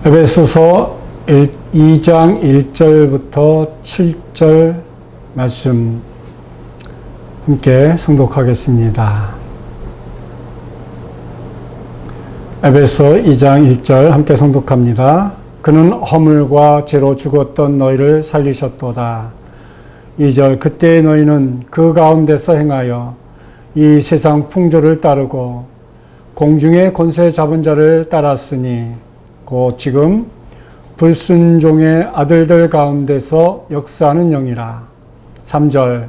에베소서 2장 1절부터 7절 말씀 함께 성독하겠습니다. 에베소 2장 1절 함께 성독합니다. 그는 허물과 죄로 죽었던 너희를 살리셨도다. 2절 그때 너희는 그 가운데서 행하여 이 세상 풍조를 따르고 공중의 권세 잡은 자를 따랐으니 곧 지금 불순종의 아들들 가운데서 역사하는 영이라. 3절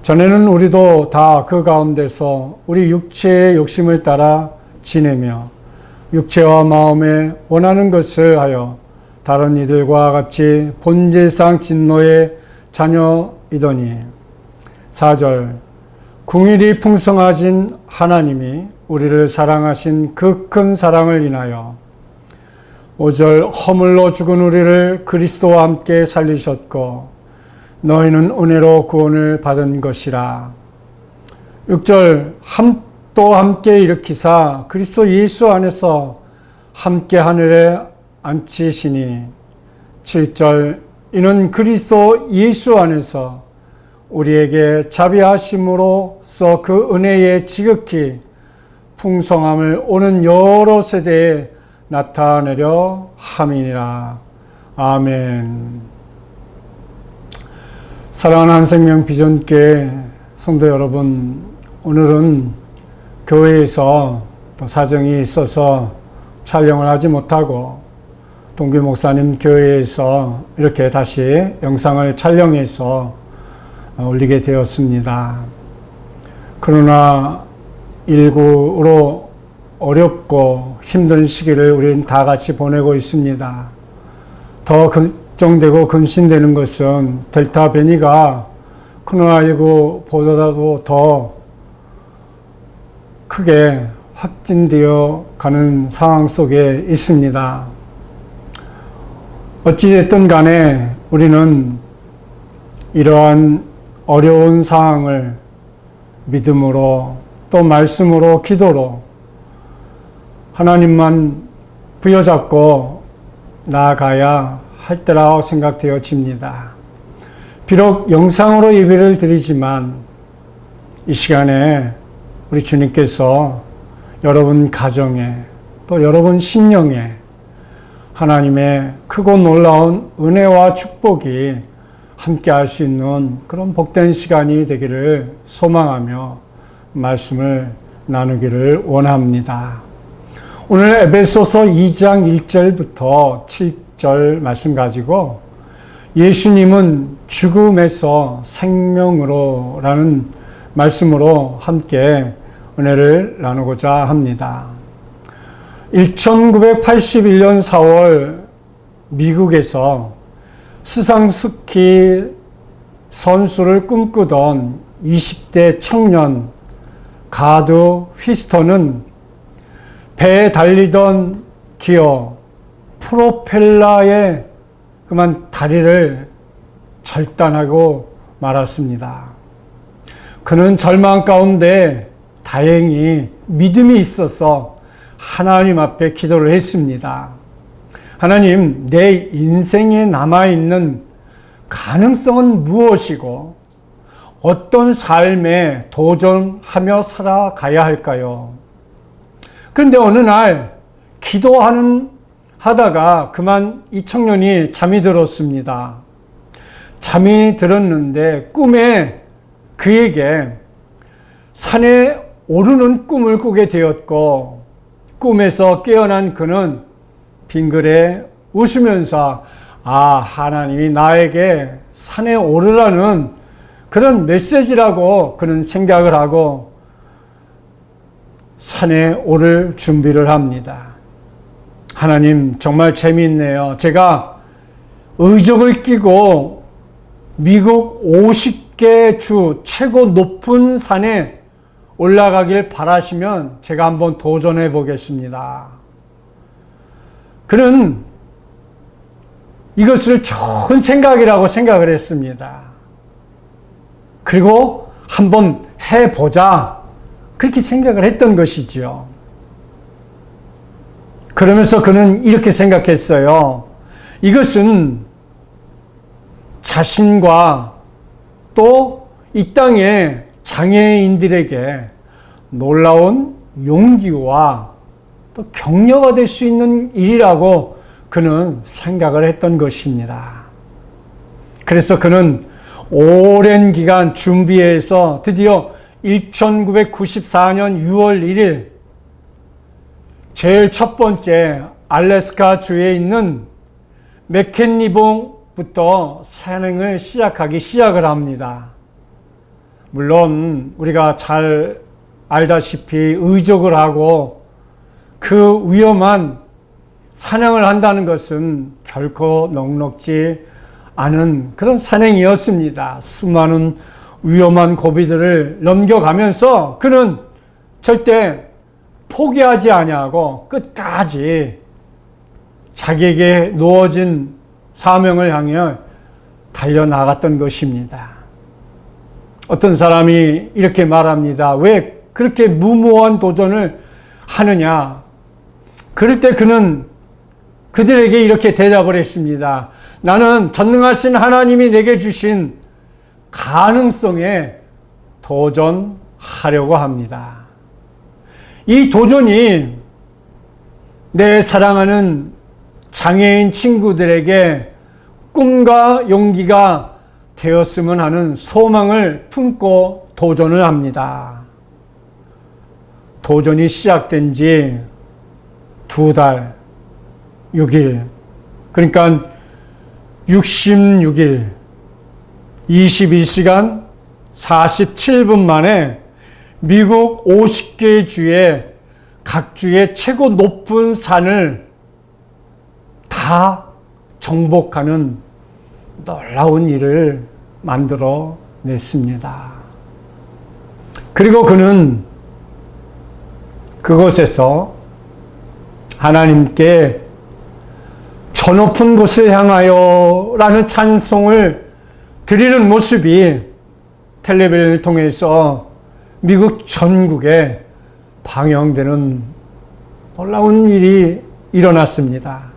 전에는 우리도 다 그 가운데서 우리 육체의 욕심을 따라 지내며 육체와 마음에 원하는 것을 하여 다른 이들과 같이 본질상 진노의 자녀이더니. 4절 궁일이 풍성하신 하나님이 우리를 사랑하신 그 큰 사랑을 인하여 5절 허물로 죽은 우리를 그리스도와 함께 살리셨고 너희는 은혜로 구원을 받은 것이라. 6절 또 함께 일으키사 그리스도 예수 안에서 함께 하늘에 앉히시니. 7절 이는 그리스도 예수 안에서 우리에게 자비하심으로써 그 은혜의 지극히 풍성함을 오는 여러 세대에 나타내려 함이니라. 아멘. 사랑하는 한생명 비전교회 성도 여러분, 오늘은 교회에서 또 사정이 있어서 촬영을 하지 못하고 동규 목사님 교회에서 이렇게 다시 영상을 촬영해서 올리게 되었습니다. 그러나 일구로 어렵고 힘든 시기를 우리는 다 같이 보내고 있습니다. 더 걱정되고 근심되는 것은 델타 변이가 코로나19보다도 더 크게 확진되어 가는 상황 속에 있습니다. 어찌됐든 간에 우리는 이러한 어려운 상황을 믿음으로 또 말씀으로 기도로 하나님만 부여잡고 나아가야 할 때라고 생각되어집니다. 비록 영상으로 예배를 드리지만 이 시간에 우리 주님께서 여러분 가정에 또 여러분 심령에 하나님의 크고 놀라운 은혜와 축복이 함께 할 수 있는 그런 복된 시간이 되기를 소망하며 말씀을 나누기를 원합니다. 오늘 에베소서 2장 1절부터 7절 말씀 가지고 예수님은 죽음에서 생명으로 라는 말씀으로 함께 은혜를 나누고자 합니다. 1981년 4월 미국에서 스상스키 선수를 꿈꾸던 20대 청년 가드 휘스턴은 배에 달리던 기어 프로펠러의 그만 다리를 절단하고 말았습니다. 그는 절망 가운데 다행히 믿음이 있어서 하나님 앞에 기도를 했습니다. 하나님, 내 인생에 남아있는 가능성은 무엇이고 어떤 삶에 도전하며 살아가야 할까요? 그런데 어느 날 하다가 그만 이 청년이 잠이 들었습니다. 잠이 들었는데 꿈에 그에게 산에 오르는 꿈을 꾸게 되었고 꿈에서 깨어난 그는 빙그레 웃으면서 하나님이 나에게 산에 오르라는 그런 메시지라고 그는 생각을 하고 산에 오를 준비를 합니다. 하나님 정말 재미있네요. 제가 의족을 끼고 미국 50개 주 최고 높은 산에 올라가길 바라시면 제가 한번 도전해 보겠습니다. 그는 이것을 좋은 생각이라고 생각을 했습니다. 그리고 한번 해보자. 그렇게 생각을 했던 것이지요. 그러면서 그는 이렇게 생각했어요. 이것은 자신과 또 이 땅의 장애인들에게 놀라운 용기와 또 격려가 될 수 있는 일이라고 그는 생각을 했던 것입니다. 그래서 그는 오랜 기간 준비해서 드디어 1994년 6월 1일 제일 첫 번째 알래스카 주에 있는 맥켄리봉부터 산행을 시작을 합니다. 물론 우리가 잘 알다시피 의족을 하고 그 위험한 산행을 한다는 것은 결코 넉넉지 않은 그런 산행이었습니다. 수많은 위험한 고비들을 넘겨가면서 그는 절대 포기하지 아니하고 끝까지 자기에게 놓아진 사명을 향해 달려나갔던 것입니다. 어떤 사람이 이렇게 말합니다. 왜 그렇게 무모한 도전을 하느냐? 그럴 때 그는 그들에게 이렇게 대답을 했습니다. 나는 전능하신 하나님이 내게 주신 가능성에 도전하려고 합니다. 이 도전이 내 사랑하는 장애인 친구들에게 꿈과 용기가 되었으면 하는 소망을 품고 도전을 합니다. 도전이 시작된 지 2달, 6일, 그러니까 66일, 21시간 47분 만에 미국 50개 주의 각 주의 최고 높은 산을 다 정복하는 놀라운 일을 만들어 냈습니다. 그리고 그는 그곳에서 하나님께 저 높은 곳을 향하여 라는 찬송을 드리는 모습이 텔레비전을 통해서 미국 전국에 방영되는 놀라운 일이 일어났습니다.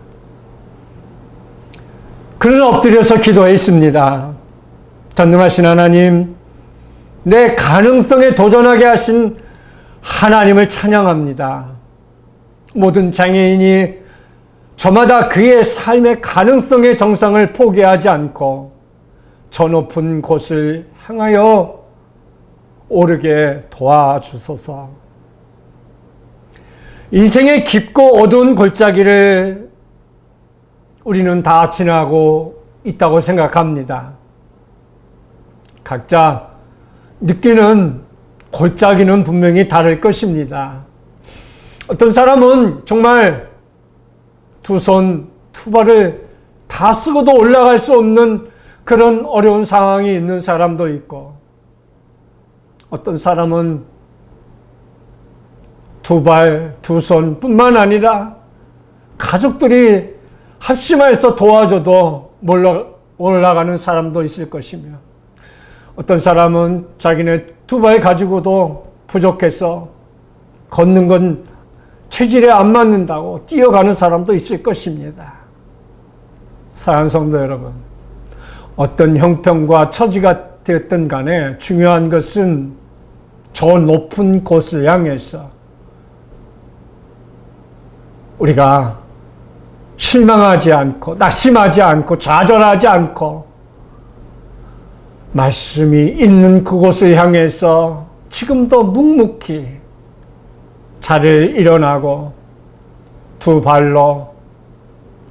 그는 엎드려서 기도했습니다. 전능하신 하나님, 내 가능성에 도전하게 하신 하나님을 찬양합니다. 모든 장애인이 저마다 그의 삶의 가능성의 정상을 포기하지 않고 저 높은 곳을 향하여 오르게 도와주소서. 인생의 깊고 어두운 골짜기를 우리는 다 지나고 있다고 생각합니다. 각자 느끼는 골짜기는 분명히 다를 것입니다. 어떤 사람은 정말 두 손, 두 발을 다 쓰고도 올라갈 수 없는 그런 어려운 상황이 있는 사람도 있고, 어떤 사람은 두 발, 두 손 뿐만 아니라 가족들이 합심해서 도와줘도 올라가는 사람도 있을 것이며, 어떤 사람은 자기네 두 발 가지고도 부족해서 걷는 건 체질에 안 맞는다고 뛰어가는 사람도 있을 것입니다. 사랑하는 성도 여러분, 어떤 형편과 처지가 되었든 간에 중요한 것은 저 높은 곳을 향해서 우리가 실망하지 않고 낙심하지 않고 좌절하지 않고 말씀이 있는 그곳을 향해서 지금도 묵묵히 자리를 일어나고 두 발로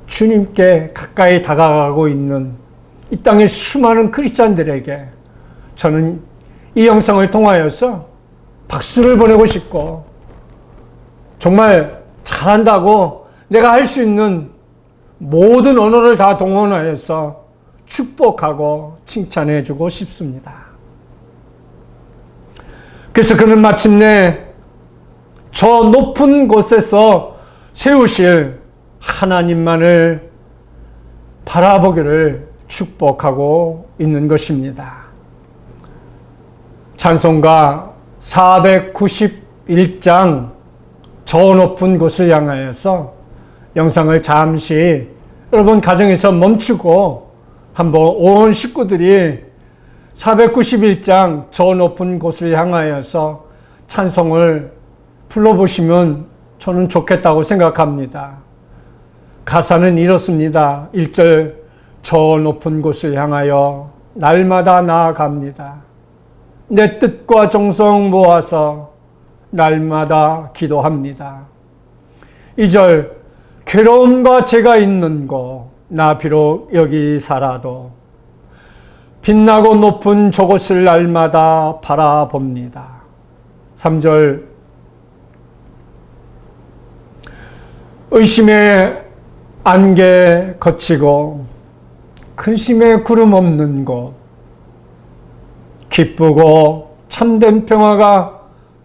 주님께 가까이 다가가고 있는 이 땅의 수많은 크리스찬들에게 저는 이 영상을 통하여서 박수를 보내고 싶고, 정말 잘한다고 내가 할 수 있는 모든 언어를 다 동원하여서 축복하고 칭찬해 주고 싶습니다. 그래서 그는 마침내 저 높은 곳에서 세우실 하나님만을 바라보기를 축복하고 있는 것입니다. 찬송가 491장 저 높은 곳을 향하여서 영상을 잠시 여러분 가정에서 멈추고 한번 온 식구들이 491장 저 높은 곳을 향하여서 찬송을 불러보시면 저는 좋겠다고 생각합니다. 가사는 이렇습니다. 1절 저 높은 곳을 향하여 날마다 나아갑니다. 내 뜻과 정성 모아서 날마다 기도합니다. 2절 괴로움과 죄가 있는 곳 나 비록 여기 살아도 빛나고 높은 저곳을 날마다 바라봅니다. 3절 의심의 안개 거치고 근심의 구름 없는 곳 기쁘고 참된 평화가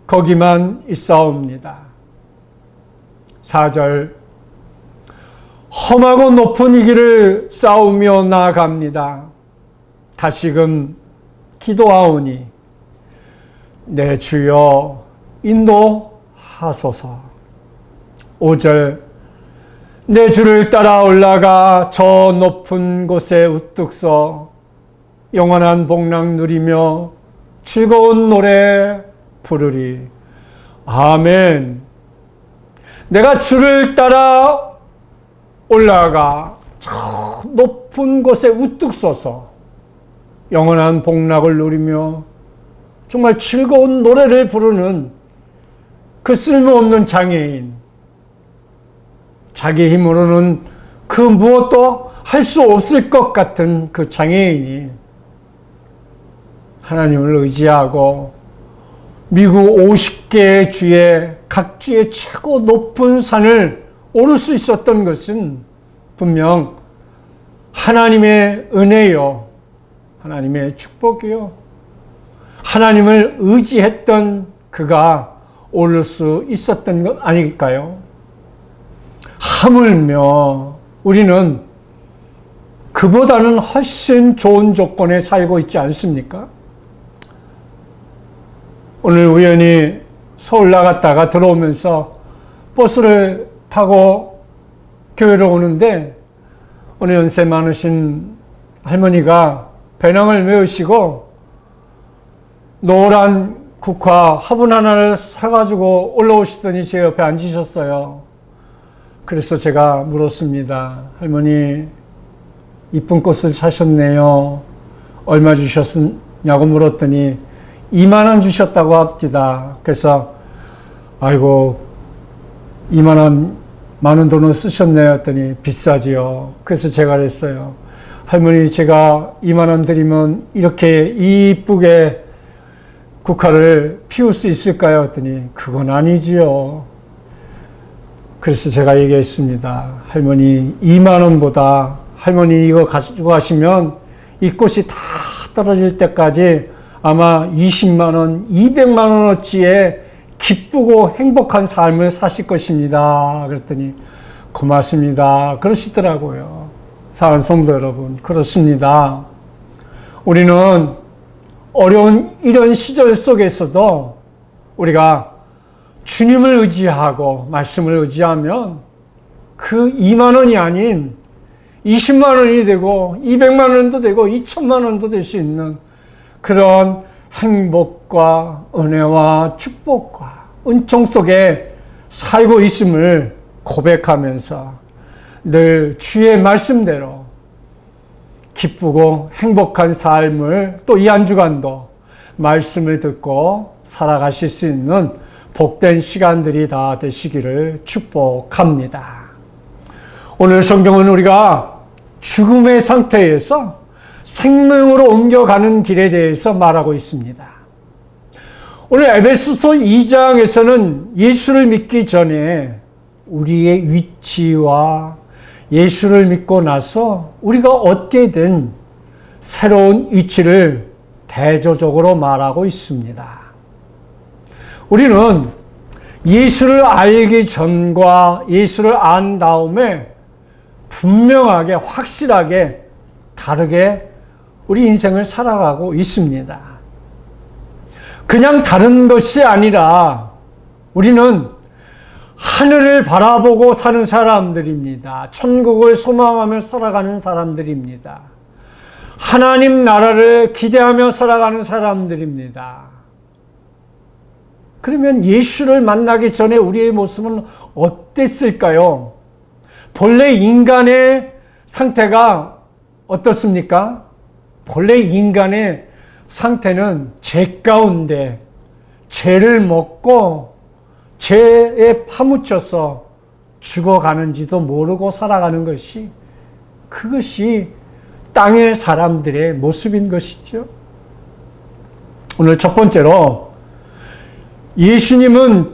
거기만 있사옵니다. 4절 험하고 높은 이 길을 싸우며 나아갑니다. 다시금 기도하오니 내 주여 인도하소서. 5절 내 주를 따라 올라가 저 높은 곳에 우뚝 서 영원한 복락 누리며 즐거운 노래 부르리. 아멘. 내가 주를 따라 올라가 저 높은 곳에 우뚝 서서 영원한 복락을 누리며 정말 즐거운 노래를 부르는 그 쓸모없는 장애인, 자기 힘으로는 그 무엇도 할 수 없을 것 같은 그 장애인이 하나님을 의지하고 미국 50개의 주의 각 주의 최고 높은 산을 오를 수 있었던 것은 분명 하나님의 은혜요, 하나님의 축복이요, 하나님을 의지했던 그가 오를 수 있었던 것 아닐까요? 하물며 우리는 그보다는 훨씬 좋은 조건에 살고 있지 않습니까? 오늘 우연히 서울 나갔다가 들어오면서 버스를 타고 교회로 오는데 어느 연세 많으신 할머니가 배낭을 메우시고 노란 국화 화분 하나를 사가지고 올라오시더니 제 옆에 앉으셨어요. 그래서 제가 물었습니다. 할머니, 이쁜 꽃을 사셨네요. 얼마 주셨냐고 물었더니 2만 원 주셨다고 합니다. 그래서 아이고 2만 원 많은 돈을 쓰셨네요 했더니 비싸지요. 그래서 제가 그랬어요. 할머니, 제가 2만 원 드리면 이렇게 이쁘게 국화를 피울 수 있을까요? 했더니 그건 아니지요. 그래서 제가 얘기했습니다. 할머니, 2만 원보다 할머니 이거 가지고 가시면 이 꽃이 다 떨어질 때까지 아마 20만 원, 200만 원어치의 기쁘고 행복한 삶을 사실 것입니다. 그랬더니 고맙습니다. 그러시더라고요. 사랑하는 성도 여러분, 그렇습니다. 우리는 어려운 이런 시절 속에서도 우리가 주님을 의지하고 말씀을 의지하면 그 2만 원이 아닌 20만 원이 되고 200만 원도 되고 2천만 원도 될 수 있는 그런 행복과 은혜와 축복과 은총 속에 살고 있음을 고백하면서 늘 주의 말씀대로 기쁘고 행복한 삶을 또 이 한 주간도 말씀을 듣고 살아가실 수 있는 복된 시간들이 다 되시기를 축복합니다. 오늘 성경은 우리가 죽음의 상태에서 생명으로 옮겨가는 길에 대해서 말하고 있습니다. 오늘 에베소서 2장에서는 예수를 믿기 전에 우리의 위치와 예수를 믿고 나서 우리가 얻게 된 새로운 위치를 대조적으로 말하고 있습니다. 우리는 예수를 알기 전과 예수를 안 다음에 분명하게 확실하게 다르게 우리 인생을 살아가고 있습니다. 그냥 다른 것이 아니라 우리는 하늘을 바라보고 사는 사람들입니다. 천국을 소망하며 살아가는 사람들입니다. 하나님 나라를 기대하며 살아가는 사람들입니다. 그러면 예수를 만나기 전에 우리의 모습은 어땠을까요? 본래 인간의 상태가 어떻습니까? 본래 인간의 상태는 죄 가운데 죄를 먹고 죄에 파묻혀서 죽어가는지도 모르고 살아가는 것이, 그것이 땅의 사람들의 모습인 것이죠. 오늘 첫 번째로, 예수님은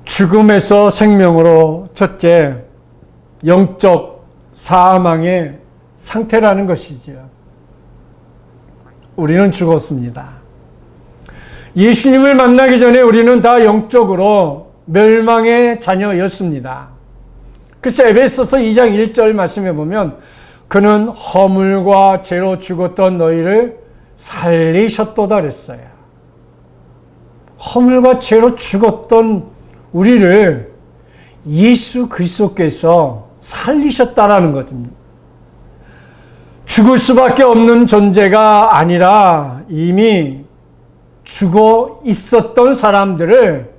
죽음에서 생명으로, 첫째, 영적 사망의 상태라는 것이죠. 우리는 죽었습니다. 예수님을 만나기 전에 우리는 다 영적으로 멸망의 자녀였습니다. 그래서 에베소서 2장 1절 말씀해 보면, 그는 허물과 죄로 죽었던 너희를 살리셨도다 그랬어요. 허물과 죄로 죽었던 우리를 예수 그리스도께서 살리셨다라는 것입니다. 죽을 수밖에 없는 존재가 아니라 이미 죽어 있었던 사람들을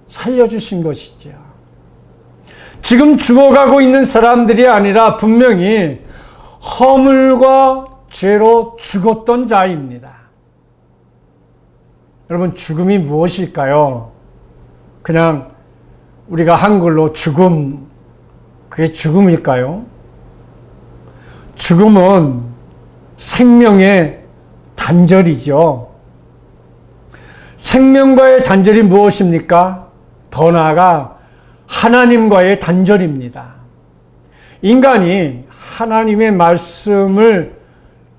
살려주신 것이죠. 지금 죽어가고 있는 사람들이 아니라 분명히 허물과 죄로 죽었던 자입니다. 여러분, 죽음이 무엇일까요? 그냥 우리가 한글로 죽음, 그게 죽음일까요? 죽음은 생명의 단절이죠. 생명과의 단절이 무엇입니까? 더 나아가 하나님과의 단절입니다. 인간이 하나님의 말씀을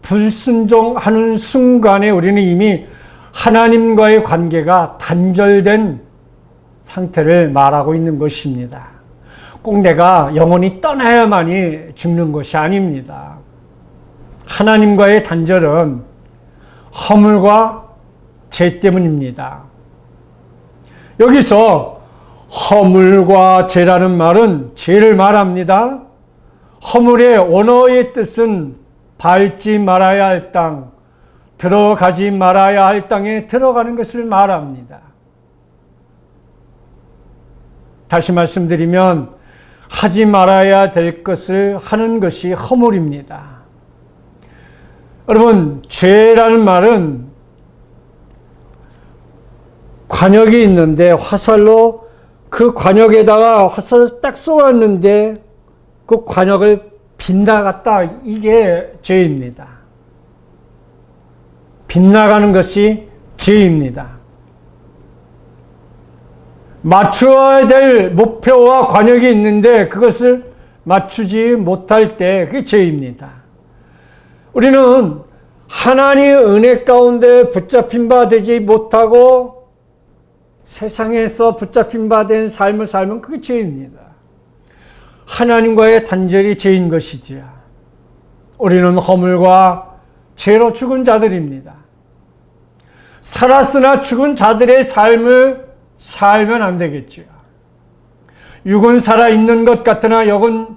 불순종하는 순간에 우리는 이미 하나님과의 관계가 단절된 상태를 말하고 있는 것입니다. 꼭 내가 영원히 떠나야만이 죽는 것이 아닙니다. 하나님과의 단절은 허물과 죄 때문입니다. 여기서 허물과 죄라는 말은 죄를 말합니다. 허물의 원어의 뜻은 밟지 말아야 할 땅, 들어가지 말아야 할 땅에 들어가는 것을 말합니다. 다시 말씀드리면 하지 말아야 될 것을 하는 것이 허물입니다. 여러분, 죄라는 말은 관역이 있는데 화살로 그 관역에다가 화살을 딱 쏘았는데 그 관역을 빗나갔다, 이게 죄입니다. 빗나가는 것이 죄입니다. 맞추어야 될 목표와 관역이 있는데 그것을 맞추지 못할 때 그게 죄입니다. 우리는 하나님의 은혜 가운데 붙잡힌 바 되지 못하고 세상에서 붙잡힌 바 된 삶을 살면 그게 죄입니다. 하나님과의 단절이 죄인 것이지요. 우리는 허물과 죄로 죽은 자들입니다. 살았으나 죽은 자들의 삶을 살면 안 되겠지요. 육은 살아있는 것 같으나 영은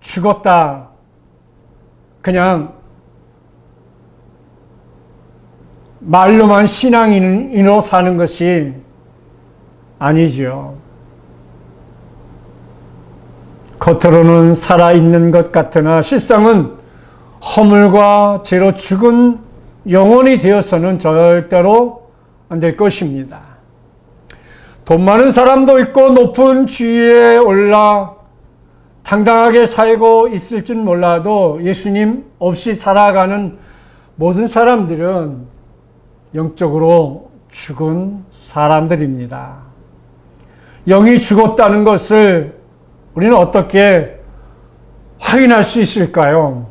죽었다. 그냥 말로만 신앙인으로 사는 것이 아니지요. 겉으로는 살아있는 것 같으나 실상은 허물과 죄로 죽은 영혼이 되어서는 절대로 안 될 것입니다. 돈 많은 사람도 있고 높은 지위에 올라 당당하게 살고 있을지 몰라도 예수님 없이 살아가는 모든 사람들은 영적으로 죽은 사람들입니다. 영이 죽었다는 것을 우리는 어떻게 확인할 수 있을까요?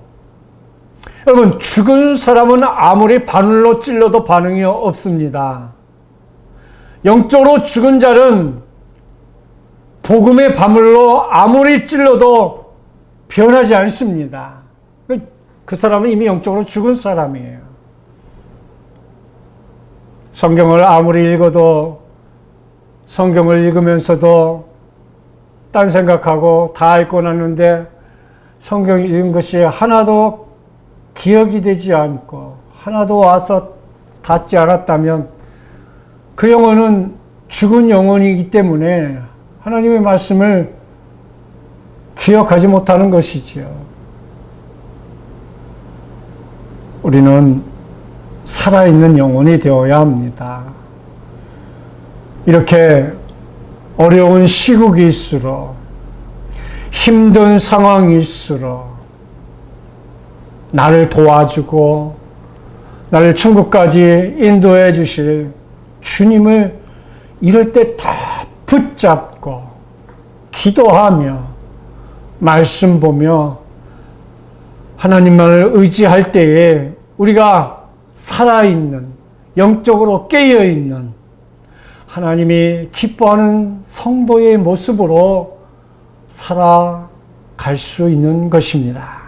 여러분, 죽은 사람은 아무리 바늘로 찔러도 반응이 없습니다. 영적으로 죽은 자는 복음의 바늘로 아무리 찔러도 변하지 않습니다. 그 사람은 이미 영적으로 죽은 사람이에요. 성경을 아무리 읽어도 성경을 읽으면서도 딴 생각하고 다 읽고 났는데 성경 읽은 것이 하나도 기억이 되지 않고 하나도 와서 닿지 않았다면 그 영혼은 죽은 영혼이기 때문에 하나님의 말씀을 기억하지 못하는 것이지요. 우리는 살아있는 영혼이 되어야 합니다. 이렇게 어려운 시국일수록 힘든 상황일수록 나를 도와주고 나를 천국까지 인도해 주실 주님을 이럴 때 더 붙잡고 기도하며 말씀 보며 하나님만을 의지할 때에 우리가 살아있는, 영적으로 깨어있는 하나님이 기뻐하는 성도의 모습으로 살아갈 수 있는 것입니다.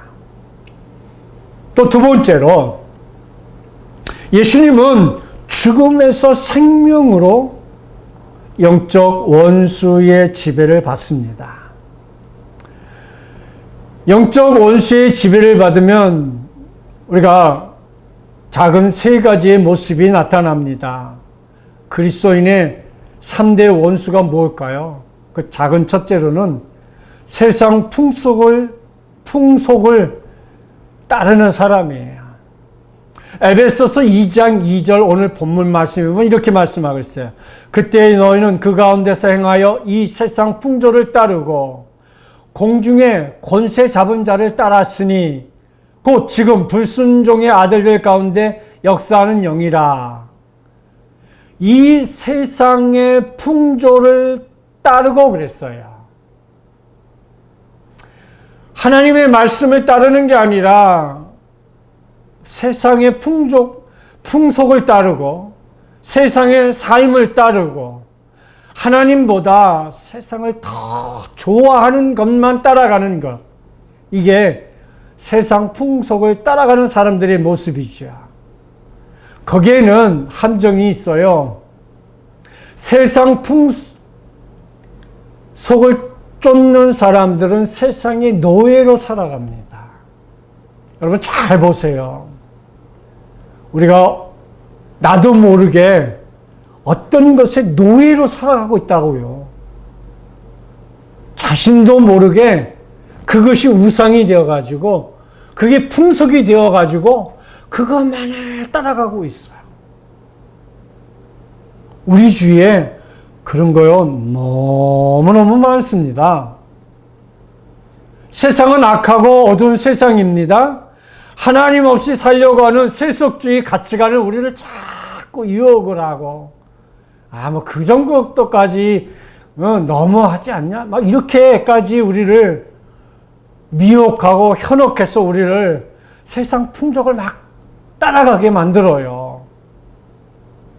또 두 번째로 예수님은 죽음에서 생명으로 영적 원수의 지배를 받습니다. 영적 원수의 지배를 받으면 우리가 작은 세 가지의 모습이 나타납니다. 그리스도인의 3대 원수가 뭘까요? 그 작은 첫째로는 세상 풍속을 따르는 사람이에요. 에베소서 2장 2절 오늘 본문 말씀에 보면 이렇게 말씀하고 있어요. 그때 너희는 그 가운데서 행하여 이 세상 풍조를 따르고 공중에 권세 잡은 자를 따랐으니 곧 지금 불순종의 아들들 가운데 역사하는 영이라. 이 세상의 풍조를 따르고 그랬어요. 하나님의 말씀을 따르는 게 아니라 세상의 풍속을 따르고 세상의 삶을 따르고 하나님보다 세상을 더 좋아하는 것만 따라가는 것. 이게 세상 풍속을 따라가는 사람들의 모습이죠. 거기에는 함정이 있어요. 세상 풍속을 쫓는 사람들은 세상의 노예로 살아갑니다. 여러분 잘 보세요. 우리가 나도 모르게 어떤 것의 노예로 살아가고 있다고요. 자신도 모르게 그것이 우상이 되어가지고 그게 풍속이 되어가지고 그것만을 따라가고 있어요. 우리 주위에 그런 거요 너무너무 많습니다. 세상은 악하고 어두운 세상입니다. 하나님 없이 살려고 하는 세속주의 가치관을 우리를 자꾸 유혹을 하고 뭐 그 정도까지 너무하지 않냐? 막 이렇게까지 우리를 미혹하고 현혹해서 우리를 세상 풍속을 막 따라가게 만들어요.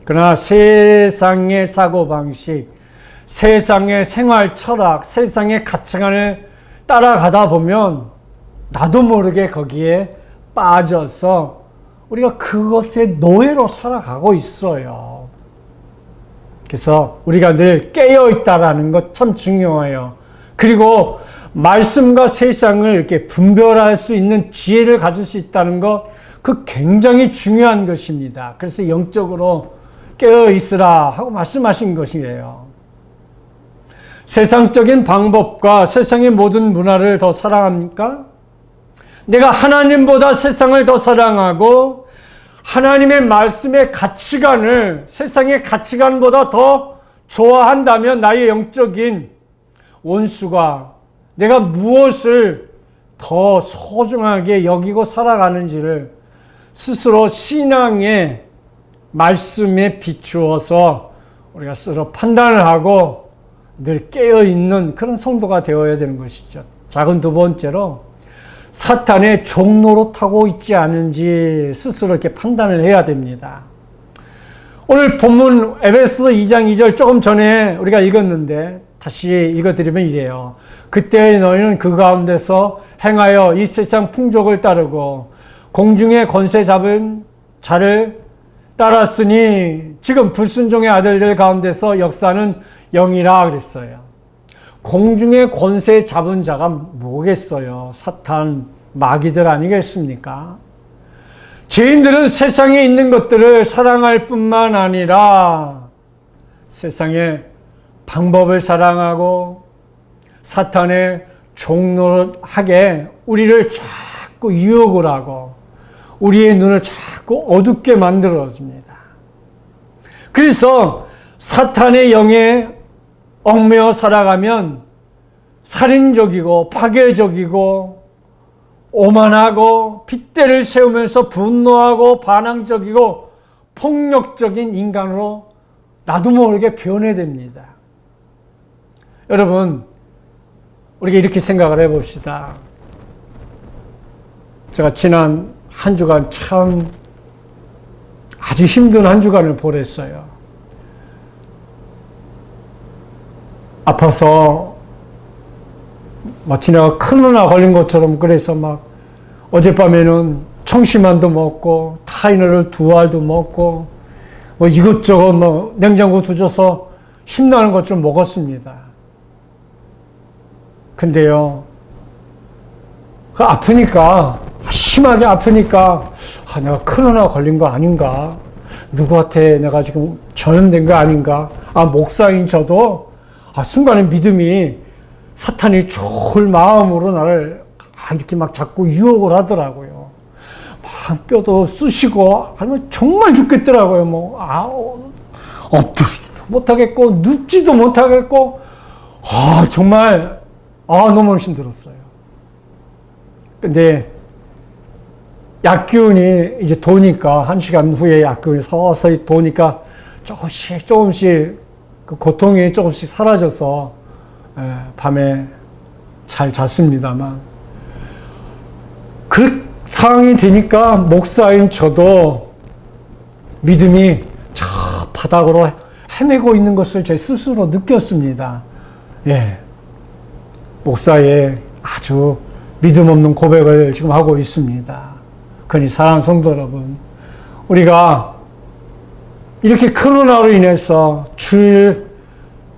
그러나 세상의 사고방식, 세상의 생활 철학, 세상의 가치관을 따라가다 보면 나도 모르게 거기에 빠져서 우리가 그것의 노예로 살아가고 있어요. 그래서 우리가 늘 깨어있다라는 것 참 중요해요. 그리고 말씀과 세상을 이렇게 분별할 수 있는 지혜를 가질 수 있다는 것, 그 굉장히 중요한 것입니다. 그래서 영적으로 깨어있으라 하고 말씀하신 것이에요. 세상적인 방법과 세상의 모든 문화를 더 사랑합니까? 내가 하나님보다 세상을 더 사랑하고 하나님의 말씀의 가치관을 세상의 가치관보다 더 좋아한다면 나의 영적인 원수가 내가 무엇을 더 소중하게 여기고 살아가는지를 스스로 신앙의 말씀에 비추어서 우리가 스스로 판단을 하고 늘 깨어있는 그런 성도가 되어야 되는 것이죠. 작은 두 번째로 사탄의 종로로 타고 있지 않은지 스스로 이렇게 판단을 해야 됩니다. 오늘 본문 에베소 2장 2절 조금 전에 우리가 읽었는데 다시 읽어드리면 이래요. 그때 너희는 그 가운데서 행하여 이 세상 풍족을 따르고 공중에 권세 잡은 자를 따랐으니 지금 불순종의 아들들 가운데서 역사는 영이라 그랬어요. 공중의 권세 잡은 자가 뭐겠어요? 사탄, 마귀들 아니겠습니까? 죄인들은 세상에 있는 것들을 사랑할 뿐만 아니라 세상의 방법을 사랑하고 사탄의 종노릇하게 우리를 자꾸 유혹을 하고 우리의 눈을 자꾸 어둡게 만들어줍니다. 그래서 사탄의 영에 얽매여 살아가면 살인적이고 파괴적이고 오만하고 핏대를 세우면서 분노하고 반항적이고 폭력적인 인간으로 나도 모르게 변해됩니다. 여러분, 우리가 이렇게 생각을 해봅시다. 제가 지난 한 주간 참 아주 힘든 한 주간을 보냈어요. 아파서 마치 내가 코로나 걸린 것처럼 그래서 막 어젯밤에는 청심환도 먹고 타이너를 2알도 먹고 뭐 이것저것 뭐 냉장고 두줘서 힘나는 것 좀 먹었습니다. 근데요, 그 아프니까 심하게 아프니까 내가 코로나 걸린 거 아닌가? 누구한테 내가 지금 전염된 거 아닌가? 목사인 저도 순간에 믿음이 사탄이 좋을 마음으로 나를 이렇게 막 자꾸 유혹을 하더라고요. 막 뼈도 쑤시고 아니면 정말 죽겠더라고요. 엎드리지도 못하겠고 눕지도 못하겠고 정말 너무 힘들었어요. 근데 약기운이 이제 도니까 1시간 후에 약기운이 서서히 도니까 조금씩 그 고통이 조금씩 사라져서 밤에 잘 잤습니다만 그 상황이 되니까 목사인 저도 믿음이 저 바닥으로 헤매고 있는 것을 제 스스로 느꼈습니다. 목사의 아주 믿음 없는 고백을 지금 하고 있습니다. 그러니 사랑하는 성도 여러분, 우리가 이렇게 코로나로 인해서 주일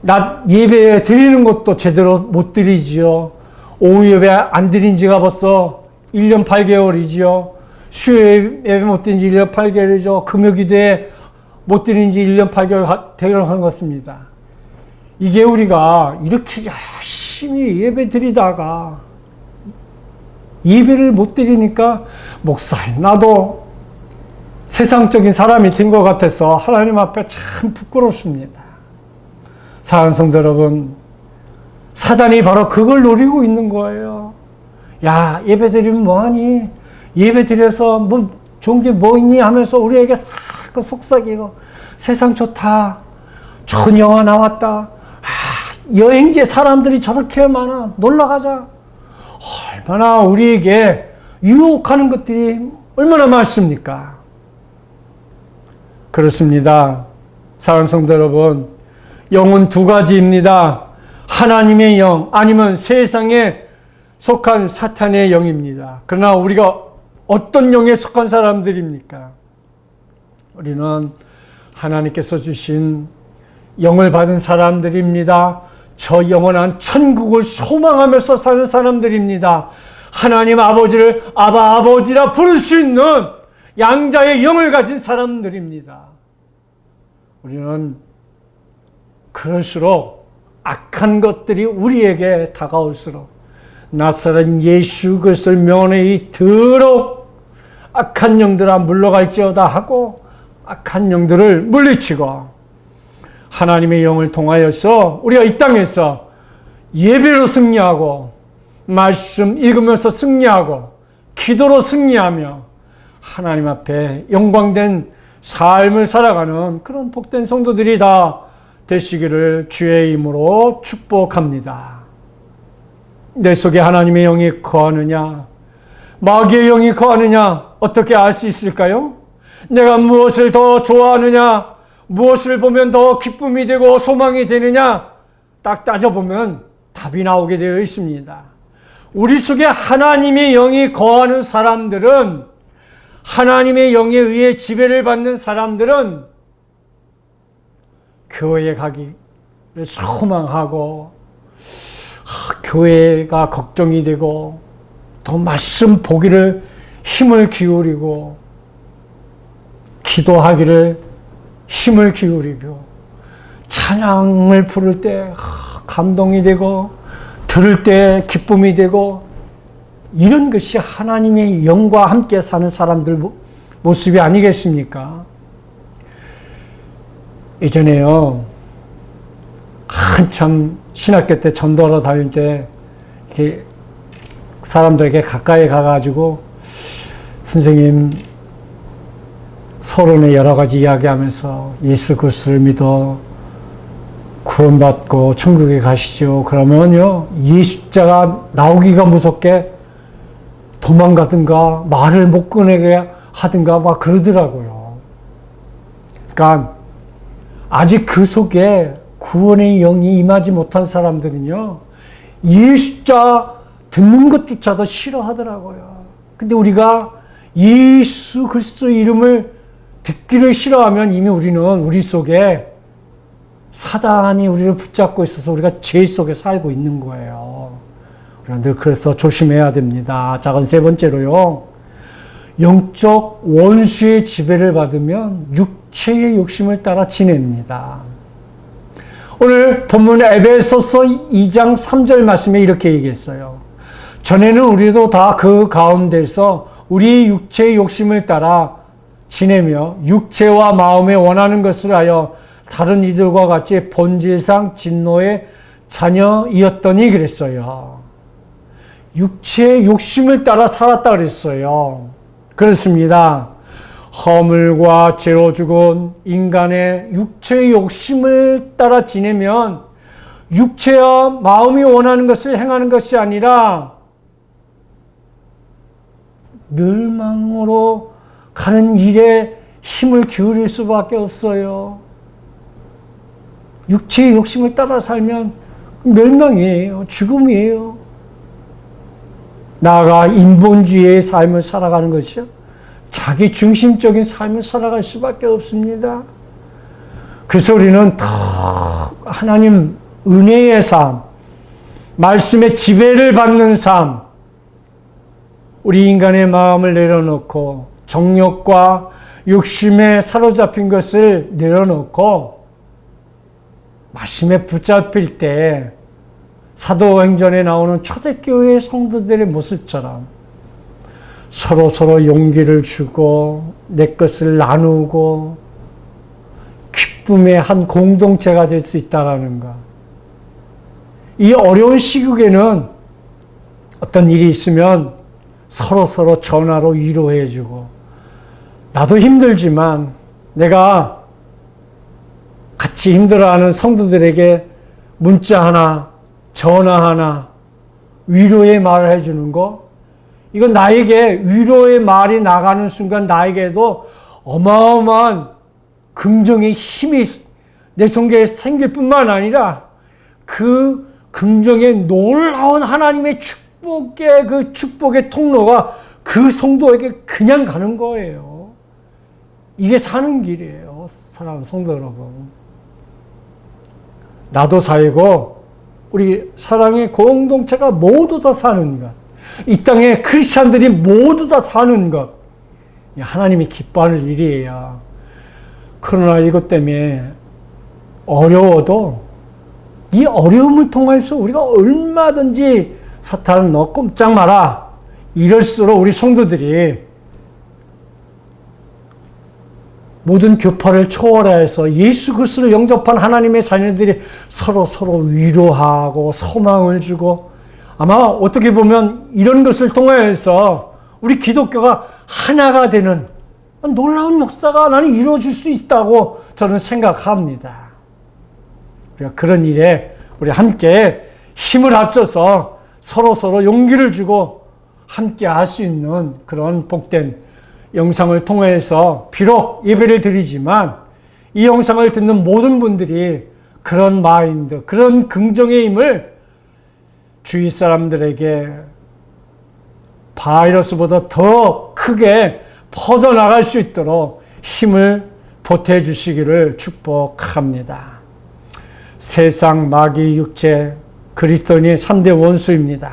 낮 예배 드리는 것도 제대로 못 드리지요. 오후 예배 안 드린 지가 벌써 1년 8개월이지요. 수요 예배 못 드린 지 1년 8개월이죠. 금요기도에 못 드린 지 1년 8개월 되어가는 것 같습니다. 이게 우리가 이렇게 열심히 예배 드리다가 예배를 못 드리니까 목사님, 나도 세상적인 사람이 된 것 같아서 하나님 앞에 참 부끄럽습니다. 사랑하는 성도 여러분, 사단이 바로 그걸 노리고 있는 거예요. 야, 예배 드리면 뭐하니? 예배 드려서 뭐 좋은 게 뭐 있니? 하면서 우리에게 자꾸 속삭이고 세상 좋다. 좋은 영화 나왔다. 여행지에 사람들이 저렇게 많아. 놀러 가자. 얼마나 우리에게 유혹하는 것들이 얼마나 많습니까? 그렇습니다. 사랑하는 성도 여러분, 영은 두 가지입니다. 하나님의 영, 아니면 세상에 속한 사탄의 영입니다. 그러나 우리가 어떤 영에 속한 사람들입니까? 우리는 하나님께서 주신 영을 받은 사람들입니다. 저 영원한 천국을 소망하면서 사는 사람들입니다. 하나님 아버지를 아버지라 부를 수 있는 양자의 영을 가진 사람들입니다. 우리는 그럴수록 악한 것들이 우리에게 다가올수록 나사렛 예수 그리스도를 명하는 이 더러운 악한 영들아 물러갈지어다 하고 악한 영들을 물리치고 하나님의 영을 통하여서 우리가 이 땅에서 예배로 승리하고 말씀 읽으면서 승리하고 기도로 승리하며 하나님 앞에 영광된 삶을 살아가는 그런 복된 성도들이 다 되시기를 주의 이름으로 축복합니다. 내 속에 하나님의 영이 거하느냐, 마귀의 영이 거하느냐, 어떻게 알 수 있을까요? 내가 무엇을 더 좋아하느냐, 무엇을 보면 더 기쁨이 되고 소망이 되느냐, 딱 따져보면 답이 나오게 되어 있습니다. 우리 속에 하나님의 영이 거하는 사람들은, 하나님의 영에 의해 지배를 받는 사람들은 교회에 가기 소망하고 교회가 걱정이 되고 또 말씀 보기를 힘을 기울이고 기도하기를 힘을 기울이고 찬양을 부를 때 감동이 되고 들을 때 기쁨이 되고 이런 것이 하나님의 영과 함께 사는 사람들 모습이 아니겠습니까? 예전에요, 한참 신학교 때 전도하러 다닐 때 이렇게 사람들에게 가까이 가가지고 선생님 서론에 여러 가지 이야기하면서 예수 그리스도를 믿어 구원받고 천국에 가시죠. 그러면요, 예수자가 나오기가 무섭게 도망가든가 말을 못 꺼내게 하든가 막 그러더라고요. 그러니까 아직 그 속에 구원의 영이 임하지 못한 사람들은요, 예수자 듣는 것조차도 싫어하더라고요. 근데 우리가 예수 그리스도 이름을 듣기를 싫어하면 이미 우리는 우리 속에 사단이 우리를 붙잡고 있어서 우리가 죄 속에 살고 있는 거예요. 우리가 늘 그래서 조심해야 됩니다. 작은 세 번째로요, 영적 원수의 지배를 받으면 육체의 욕심을 따라 지냅니다. 오늘 본문 에베소서 2장 3절 말씀에 이렇게 얘기했어요. 전에는 우리도 다 그 가운데서 우리 육체의 욕심을 따라 지내며 육체와 마음에 원하는 것을 하여 다른 이들과 같이 본질상 진노의 자녀이었더니 그랬어요. 육체의 욕심을 따라 살았다 그랬어요. 그렇습니다. 허물과 죄로 죽은 인간의 육체의 욕심을 따라 지내면 육체와 마음이 원하는 것을 행하는 것이 아니라 멸망으로 가는 일에 힘을 기울일 수밖에 없어요. 육체의 욕심을 따라 살면 멸망이에요. 죽음이에요. 나아가 인본주의의 삶을 살아가는 것이요, 자기 중심적인 삶을 살아갈 수밖에 없습니다. 그래서 우리는 더 하나님 은혜의 삶, 말씀의 지배를 받는 삶, 우리 인간의 마음을 내려놓고 정욕과 욕심에 사로잡힌 것을 내려놓고 말씀에 붙잡힐 때 사도행전에 나오는 초대교회 성도들의 모습처럼 서로 용기를 주고 내 것을 나누고 기쁨의 한 공동체가 될 수 있다는 것. 이 어려운 시국에는 어떤 일이 있으면 서로 전화로 위로해주고, 나도 힘들지만 내가 같이 힘들어하는 성도들에게 문자 하나, 전화 하나, 위로의 말을 해주는 거, 이건 나에게 위로의 말이 나가는 순간 나에게도 어마어마한 긍정의 힘이 내 속에 생길 뿐만 아니라 그 긍정의 놀라운 하나님의 그 축복의 통로가 그 성도에게 그냥 가는 거예요. 이게 사는 길이에요. 사랑하는 성도 여러분. 나도 살고 우리 사랑의 공동체가 모두 다 사는 것, 이 땅의 크리스찬들이 모두 다 사는 것, 하나님이 기뻐하는 일이에요. 그러나 이것 때문에 어려워도 이 어려움을 통해서 우리가 얼마든지 사탄은 너 꼼짝 마라, 이럴수록 우리 성도들이 모든 교파를 초월해서 예수 그리스도를 영접한 하나님의 자녀들이 서로 위로하고 소망을 주고, 아마 어떻게 보면 이런 것을 통해서 우리 기독교가 하나가 되는 놀라운 역사가 나는 이루어질 수 있다고 저는 생각합니다. 우리가 그런 일에 우리 함께 힘을 합쳐서 서로 용기를 주고 함께 할 수 있는 그런 복된 영상을 통해서 비록 예배를 드리지만 이 영상을 듣는 모든 분들이 그런 마인드, 그런 긍정의 힘을 주위 사람들에게 바이러스보다 더 크게 퍼져나갈 수 있도록 힘을 보태주시기를 축복합니다. 세상, 마귀, 육체, 그리스도인의 3대 원수입니다.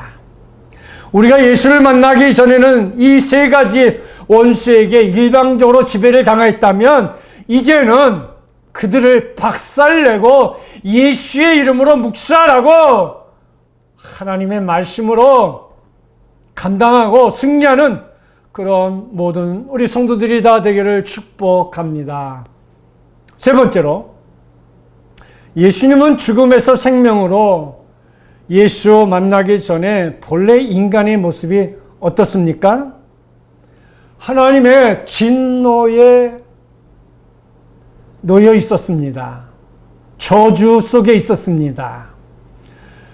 우리가 예수를 만나기 전에는 이 세 가지 원수에게 일방적으로 지배를 당했다면 이제는 그들을 박살내고 예수의 이름으로 묵살하고 하나님의 말씀으로 감당하고 승리하는 그런 모든 우리 성도들이 다 되기를 축복합니다. 세 번째로, 예수님은 죽음에서 생명으로 예수 만나기 전에 본래 인간의 모습이 어떻습니까? 하나님의 진노에 놓여 있었습니다. 저주 속에 있었습니다.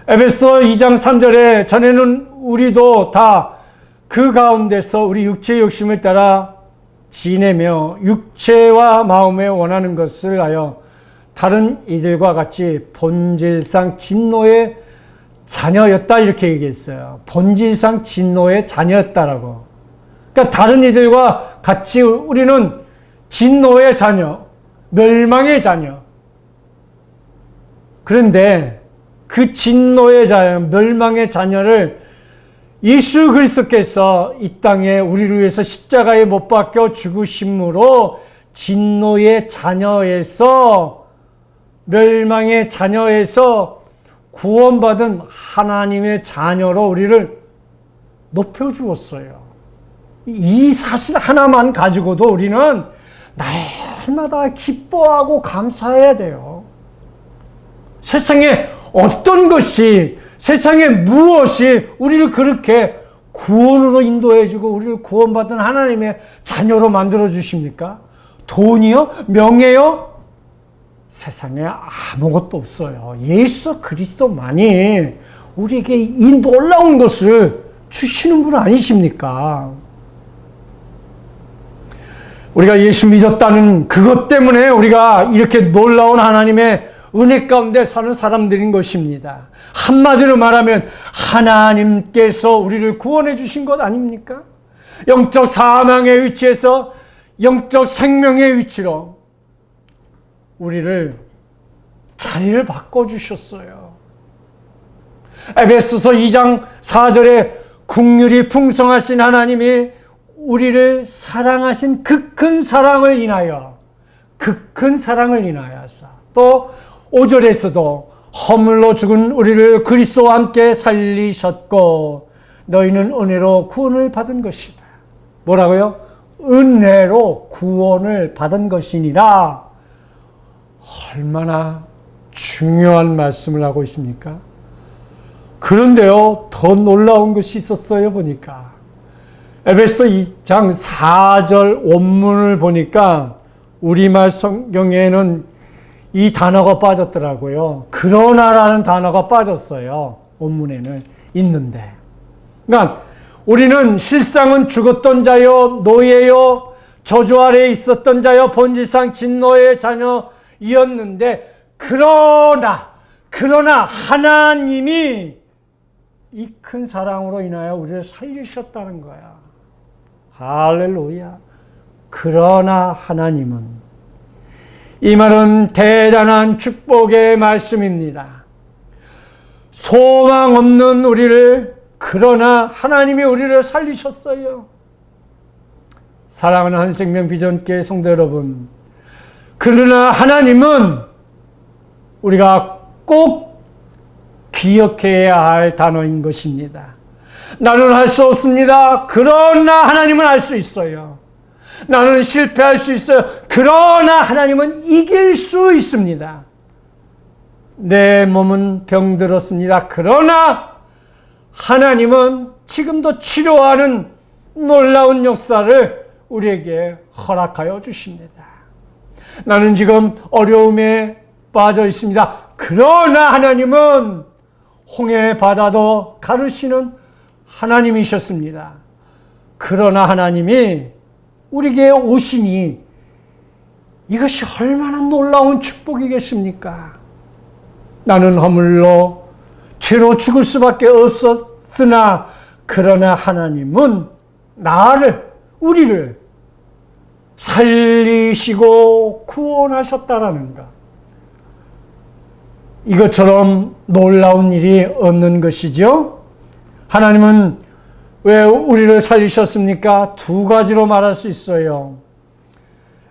에베소 2장 3절에 전에는 우리도 다 그 가운데서 우리 육체의 욕심을 따라 지내며 육체와 마음에 원하는 것을 하여 다른 이들과 같이 본질상 진노의 자녀였다 이렇게 얘기했어요. 본질상 진노의 자녀였다라고. 그러니까 다른 이들과 같이 우리는 진노의 자녀, 멸망의 자녀. 그런데 그 진노의 자녀, 멸망의 자녀를 예수 그리스도께서 이 땅에 우리를 위해서 십자가에 못 박혀 죽으심으로 진노의 자녀에서, 멸망의 자녀에서 구원받은 하나님의 자녀로 우리를 높여주었어요. 이 사실 하나만 가지고도 우리는 날마다 기뻐하고 감사해야 돼요. 세상에 어떤 것이, 세상에 무엇이 우리를 그렇게 구원으로 인도해주고 우리를 구원받은 하나님의 자녀로 만들어주십니까? 돈이요? 명예요? 세상에 아무것도 없어요. 예수 그리스도만이 우리에게 이 놀라운 것을 주시는 분 아니십니까? 우리가 예수 믿었다는 그것 때문에 우리가 이렇게 놀라운 하나님의 은혜 가운데 사는 사람들인 것입니다. 한마디로 말하면 하나님께서 우리를 구원해 주신 것 아닙니까? 영적 사망의 위치에서 영적 생명의 위치로 우리를 자리를 바꿔주셨어요. 에베소서 2장 4절에 긍휼이 풍성하신 하나님이 우리를 사랑하신 그 큰 사랑을 인하여, 그 큰 사랑을 인하여서, 또 5절에서도 허물로 죽은 우리를 그리스도와 함께 살리셨고 너희는 은혜로 구원을 받은 것이다. 뭐라고요? 은혜로 구원을 받은 것이니라. 얼마나 중요한 말씀을 하고 있습니까? 그런데요, 더 놀라운 것이 있었어요. 보니까 에베소 2장 4절 원문을 보니까 우리말 성경에는 이 단어가 빠졌더라고요. 그러나라는 단어가 빠졌어요. 원문에는 있는데. 그러니까 우리는 실상은 죽었던 자요, 노예요, 저주 아래에 있었던 자요, 본질상 진노의 자녀이었는데, 그러나 하나님이 이 큰 사랑으로 인하여 우리를 살리셨다는 거야. 할렐루야. 그러나 하나님은, 이 말은 대단한 축복의 말씀입니다. 소망 없는 우리를, 그러나 하나님이 우리를 살리셨어요. 사랑하는 한생명 비전교회 성도 여러분, 그러나 하나님은 우리가 꼭 기억해야 할 단어인 것입니다. 나는 할 수 없습니다. 그러나 하나님은 할 수 있어요. 나는 실패할 수 있어요. 그러나 하나님은 이길 수 있습니다. 내 몸은 병들었습니다. 그러나 하나님은 지금도 치료하는 놀라운 역사를 우리에게 허락하여 주십니다. 나는 지금 어려움에 빠져 있습니다. 그러나 하나님은 홍해 바다도 가르시는 하나님이셨습니다. 그러나 하나님이 우리에게 오시니 이것이 얼마나 놀라운 축복이겠습니까? 나는 허물로 죄로 죽을 수밖에 없었으나 그러나 하나님은 우리를 살리시고 구원하셨다라는 것. 이것처럼 놀라운 일이 없는 것이죠. 하나님은 왜 우리를 살리셨습니까? 두 가지로 말할 수 있어요.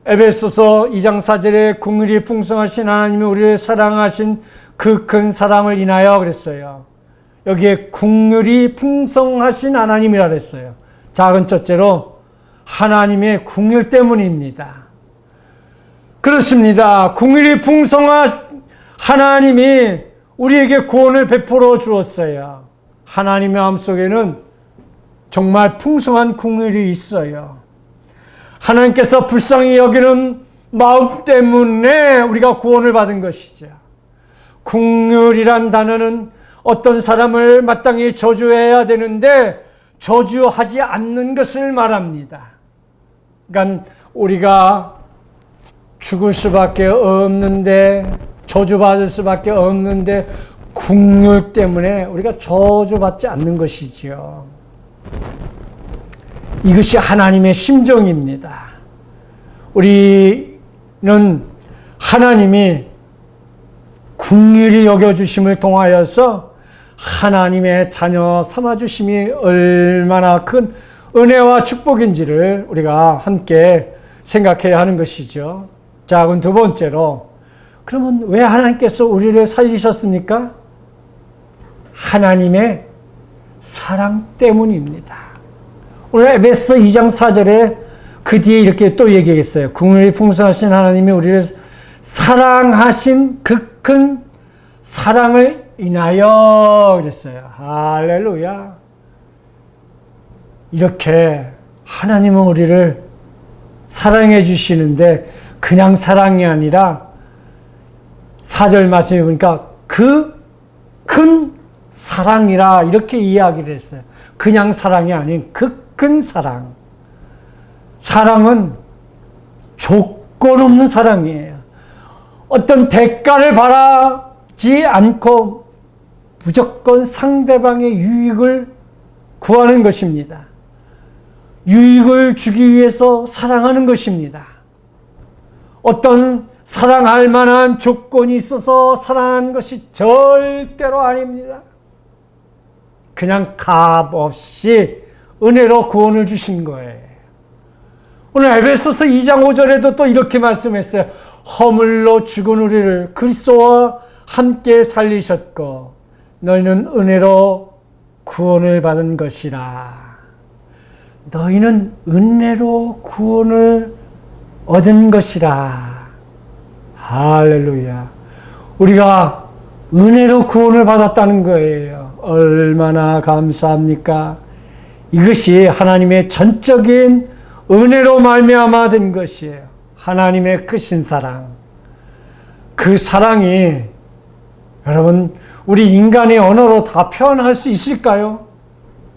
에베소서 2장 4절에 긍휼이 풍성하신 하나님이 우리를 사랑하신 그 큰 사랑을 인하여 그랬어요. 여기에 긍휼이 풍성하신 하나님이라 그랬어요. 작은 첫째로 하나님의 긍휼 때문입니다. 그렇습니다. 긍휼이 풍성한 하나님이 우리에게 구원을 베풀어 주었어요. 하나님의 마음속에는 정말 풍성한 긍휼이 있어요. 하나님께서 불쌍히 여기는 마음 때문에 우리가 구원을 받은 것이죠. 긍휼이란 단어는 어떤 사람을 마땅히 저주해야 되는데 저주하지 않는 것을 말합니다. 그러니까 우리가 죽을 수밖에 없는데, 저주받을 수밖에 없는데 긍휼 때문에 우리가 저주받지 않는 것이지요. 이것이 하나님의 심정입니다. 우리는 하나님이 긍휼히 여겨주심을 통하여서 하나님의 자녀 삼아주심이 얼마나 큰 은혜와 축복인지를 우리가 함께 생각해야 하는 것이죠. 자, 그럼 두 번째로, 그러면 왜 하나님께서 우리를 살리셨습니까? 하나님의 사랑 때문입니다. 오늘 에베소 2장 4절에 그 뒤에 이렇게 또 얘기했어요. 긍휼이 풍성하신 하나님이 우리를 사랑하신 그 큰 사랑을 인하여 그랬어요. 할렐루야. 이렇게 하나님은 우리를 사랑해 주시는데 그냥 사랑이 아니라 4절 말씀해 보니까 그 큰 사랑이라 이렇게 이야기를 했어요. 그냥 사랑이 아닌 그 큰 사랑. 사랑은 조건 없는 사랑이에요. 어떤 대가를 바라지 않고 무조건 상대방의 유익을 구하는 것입니다. 유익을 주기 위해서 사랑하는 것입니다. 어떤 사랑할 만한 조건이 있어서 사랑하는 것이 절대로 아닙니다. 그냥 값 없이 은혜로 구원을 주신 거예요. 오늘 에베소서 2장 5절에도 또 이렇게 말씀했어요. 허물로 죽은 우리를 그리스도와 함께 살리셨고 너희는 은혜로 구원을 받은 것이라. 너희는 은혜로 구원을 얻은 것이라. 할렐루야. 우리가 은혜로 구원을 받았다는 거예요. 얼마나 감사합니까? 이것이 하나님의 전적인 은혜로 말미암아 된 것이에요. 하나님의 크신 사랑. 그 사랑이 여러분 우리 인간의 언어로 다 표현할 수 있을까요?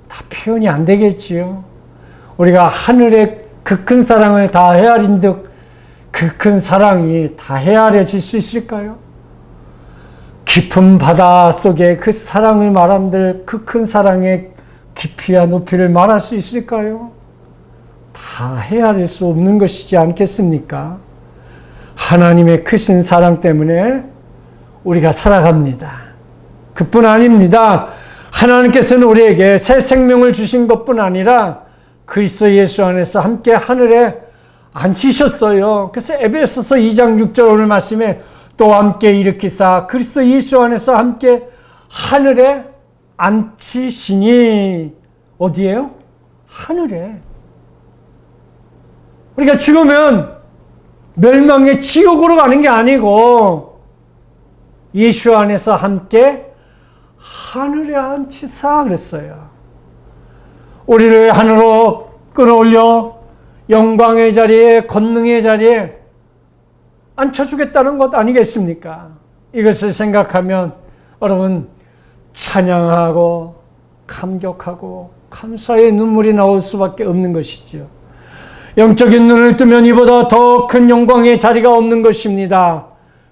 다 표현이 안 되겠지요. 우리가 하늘의 그 큰 사랑을 다 헤아린 듯 그 큰 사랑이 다 헤아려질 수 있을까요? 깊은 바다 속에 그 사랑을 말한들 그 큰 사랑의 깊이와 높이를 말할 수 있을까요? 다 헤아릴 수 없는 것이지 않겠습니까? 하나님의 크신 사랑 때문에 우리가 살아갑니다. 그뿐 아닙니다. 하나님께서는 우리에게 새 생명을 주신 것뿐 아니라 그리스도 예수 안에서 함께 하늘에 앉히셨어요. 그래서 에베소서 2장 6절 오늘 말씀에 또 함께 일으키사 그리스도 예수 안에서 함께 하늘에 앉히시니 어디예요? 하늘에. 우리가 죽으면 멸망의 지옥으로 가는 게 아니고 예수 안에서 함께 하늘에 앉히사 그랬어요. 우리를 하늘로 끌어올려 영광의 자리에 권능의 자리에 앉혀주겠다는 것 아니겠습니까? 이것을 생각하면 여러분 찬양하고 감격하고 감사의 눈물이 나올 수밖에 없는 것이죠. 영적인 눈을 뜨면 이보다 더 큰 영광의 자리가 없는 것입니다.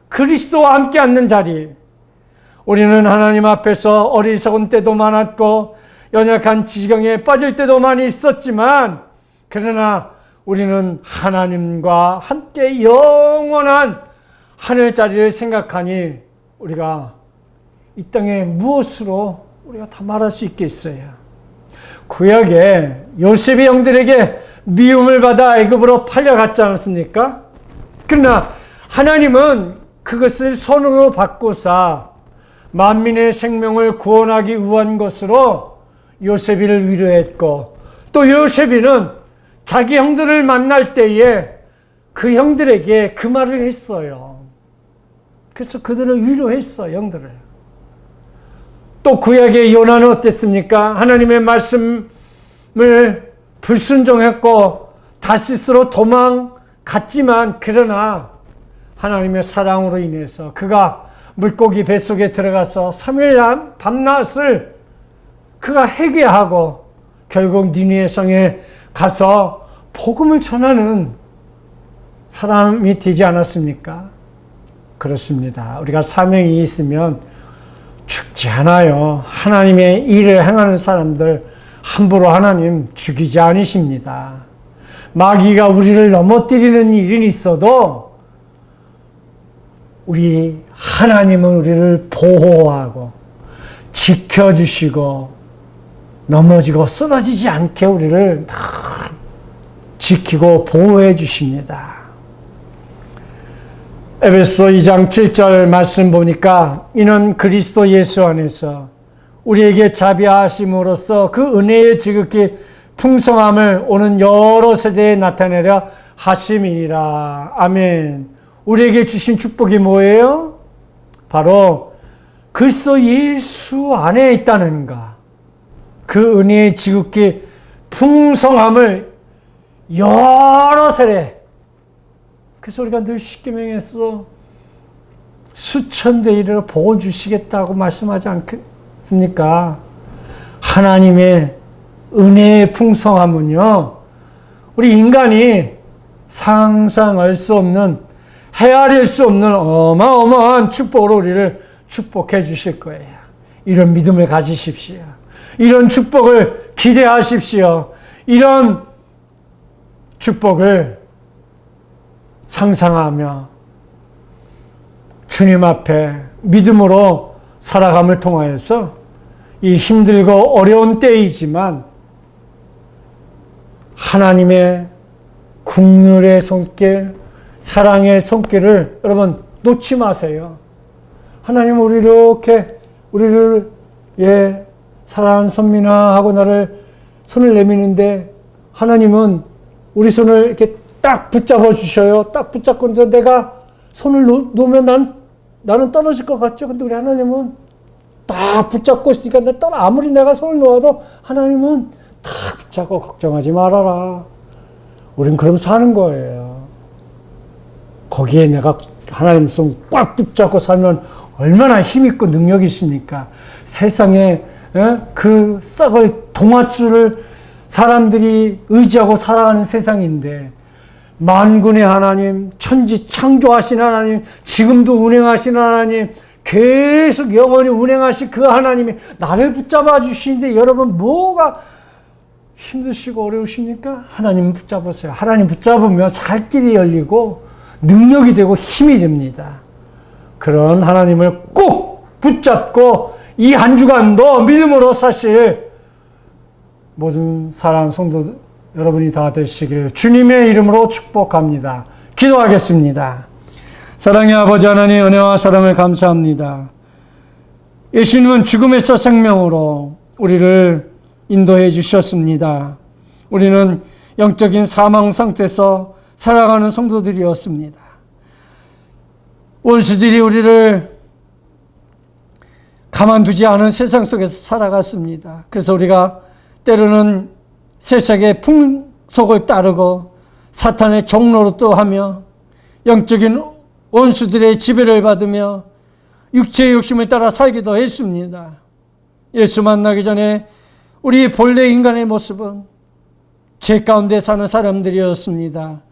그리스도와 함께 앉는 자리. 우리는 하나님 앞에서 어리석은 때도 많았고 연약한 지경에 빠질 때도 많이 있었지만 그러나 우리는 하나님과 함께 영원한 하늘자리를 생각하니 우리가 이 땅에 무엇으로 우리가 다 말할 수 있겠어요? 구약에 요셉의 형들에게 미움을 받아 애굽으로 팔려갔지 않습니까? 그러나 하나님은 그것을 선으로 바꾸사 만민의 생명을 구원하기 위한 것으로 요셉이를 위로했고, 또 요셉이는 자기 형들을 만날 때에 그 형들에게 그 말을 했어요. 그래서 그들을 위로했어요, 형들을. 또 구약의 요나는 어땠습니까? 하나님의 말씀을 불순종했고 다시스로 도망갔지만, 그러나 하나님의 사랑으로 인해서 그가 물고기 뱃속에 들어가서 3일 밤낮을 그가 회개하고 결국 니느웨 성에 가서 복음을 전하는 사람이 되지 않았습니까? 그렇습니다. 우리가 사명이 있으면 죽지 않아요. 하나님의 일을 행하는 사람들 함부로 하나님 죽이지 않으십니다. 마귀가 우리를 넘어뜨리는 일이 있어도 우리 하나님은 우리를 보호하고 지켜주시고 넘어지고 쓰러지지 않게 우리를 다 지키고 보호해 주십니다. 에베소 2장 7절 말씀 보니까 이는 그리스도 예수 안에서 우리에게 자비하심으로써 그 은혜의 지극히 풍성함을 오는 여러 세대에 나타내려 하심이니라. 아멘. 우리에게 주신 축복이 뭐예요? 바로 그리스도 예수 안에 있다는 것. 그 은혜의 지극히 풍성함을 여러 세대. 그래서 우리가 늘 십계명에서 수천 대 이르러 복을 주시겠다고 말씀하지 않겠습니까? 하나님의 은혜의 풍성함은요, 우리 인간이 상상할 수 없는, 헤아릴 수 없는 어마어마한 축복으로 우리를 축복해 주실 거예요. 이런 믿음을 가지십시오. 이런 축복을 기대하십시오. 이런 축복을 상상하며 주님 앞에 믿음으로 살아감을 통하여서 이 힘들고 어려운 때이지만 하나님의 긍휼의 손길, 사랑의 손길을 여러분 놓지 마세요. 하나님 우리를 사랑하는 선민아 하고 나를 손을 내미는데 하나님은 우리 손을 이렇게 딱 붙잡아 주셔요. 딱 붙잡고 내가 손을 놓으면 나는 떨어질 것 같죠. 근데 우리 하나님은 딱 붙잡고 있으니까 아무리 내가 손을 놓아도 하나님은 딱 붙잡고 걱정하지 말아라. 우린 그럼 사는 거예요. 거기에 내가 하나님 손 꽉 붙잡고 살면 얼마나 힘있고 능력이 있습니까? 세상에 그 썩을 동아줄을 사람들이 의지하고 살아가는 세상인데 만군의 하나님, 천지 창조하신 하나님, 지금도 운행하신 하나님, 계속 영원히 운행하신 그 하나님이 나를 붙잡아 주시는데 여러분 뭐가 힘드시고 어려우십니까? 하나님 붙잡으세요. 하나님 붙잡으면 살 길이 열리고 능력이 되고 힘이 됩니다. 그런 하나님을 꼭 붙잡고 이 한 주간도 믿음으로 사실 모든 사랑하는 성도 여러분이 다 되시길 주님의 이름으로 축복합니다. 기도하겠습니다. 사랑의 아버지 하나님, 은혜와 사랑을 감사합니다. 예수님은 죽음에서 생명으로 우리를 인도해 주셨습니다. 우리는 영적인 사망 상태에서 살아가는 성도들이었습니다. 원수들이 우리를 가만두지 않은 세상 속에서 살아갔습니다. 그래서 우리가 때로는 세상의 풍속을 따르고 사탄의 종로로 또 하며 영적인 원수들의 지배를 받으며 육체의 욕심을 따라 살기도 했습니다. 예수 만나기 전에 우리 본래 인간의 모습은 죄 가운데 사는 사람들이었습니다.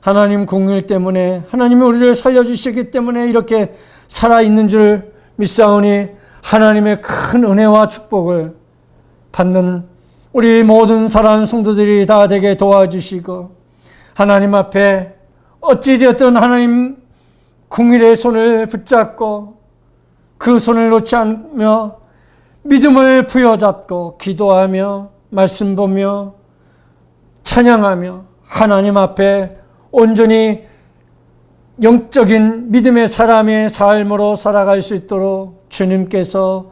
하나님 긍휼 때문에 하나님이 우리를 살려주시기 때문에 이렇게 살아있는 줄 믿사오니 하나님의 큰 은혜와 축복을 받는 우리 모든 사랑하는 성도들이 다 되게 도와주시고 하나님 앞에 어찌되었든 하나님 긍휼의 손을 붙잡고 그 손을 놓지 않으며 믿음을 부여잡고 기도하며 말씀 보며 찬양하며 하나님 앞에 온전히 영적인 믿음의 사람의 삶으로 살아갈 수 있도록 주님께서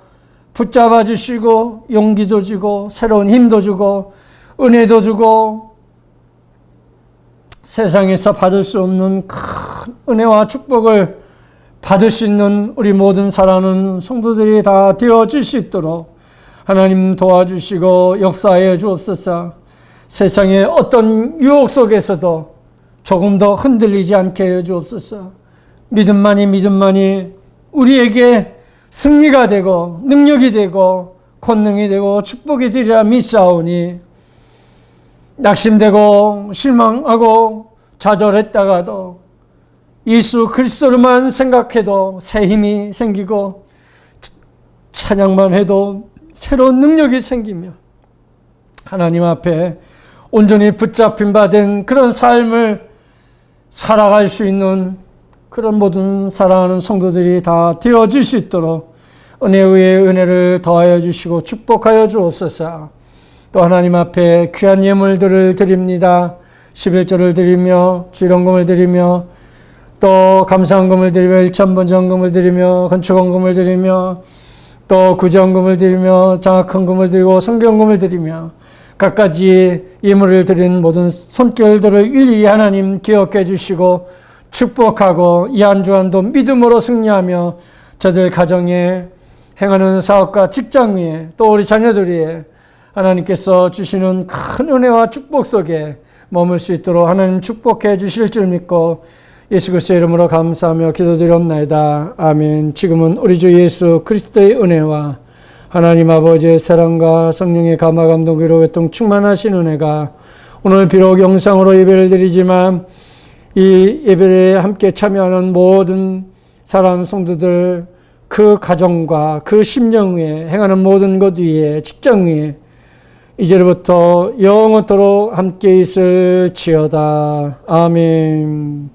붙잡아 주시고 용기도 주고 새로운 힘도 주고 은혜도 주고 세상에서 받을 수 없는 큰 은혜와 축복을 받을 수 있는 우리 모든 사랑하는 성도들이 다 되어질 수 있도록 하나님 도와주시고 역사해 주옵소서. 세상의 어떤 유혹 속에서도 조금 더 흔들리지 않게 해 주옵소서. 믿음만이 우리에게 승리가 되고 능력이 되고 권능이 되고 축복이 되리라 믿사오니 낙심되고 실망하고 좌절했다가도 예수 그리스도로만 생각해도 새 힘이 생기고 찬양만 해도 새로운 능력이 생기며 하나님 앞에 온전히 붙잡힌 바 된 그런 삶을 살아갈 수 있는 그런 모든 사랑하는 성도들이 다 되어질 수 있도록 은혜 위에 은혜를 더하여 주시고 축복하여 주옵소서. 또 하나님 앞에 귀한 예물들을 드립니다. 11조를 드리며 주일헌금을 드리며 또 감사헌금을 드리며 일천번제헌금을 드리며 건축헌금을 드리며 또 구제헌금을 드리며 장학헌금을 드리고 성경헌금을 드리며 갖가지 예물을 드린 모든 손길들을 일일이 하나님 기억해 주시고 축복하고 이 한 주간도 믿음으로 승리하며 저들 가정에 행하는 사업과 직장 위에 또 우리 자녀들 위에 하나님께서 주시는 큰 은혜와 축복 속에 머물 수 있도록 하나님 축복해 주실 줄 믿고 예수 그리스도의 이름으로 감사하며 기도드리옵나이다. 아멘. 지금은 우리 주 예수 그리스도의 은혜와 하나님 아버지의 사랑과 성령의 감화 감동 위로 교통 충만하신 은혜가 오늘 비록 영상으로 예배를 드리지만 이 예배에 함께 참여하는 모든 사랑하는 성도들 그 가정과 그 심령 위에 행하는 모든 것 위에 직장 위에 이제부터 영원토록 함께 있을지어다. 아멘.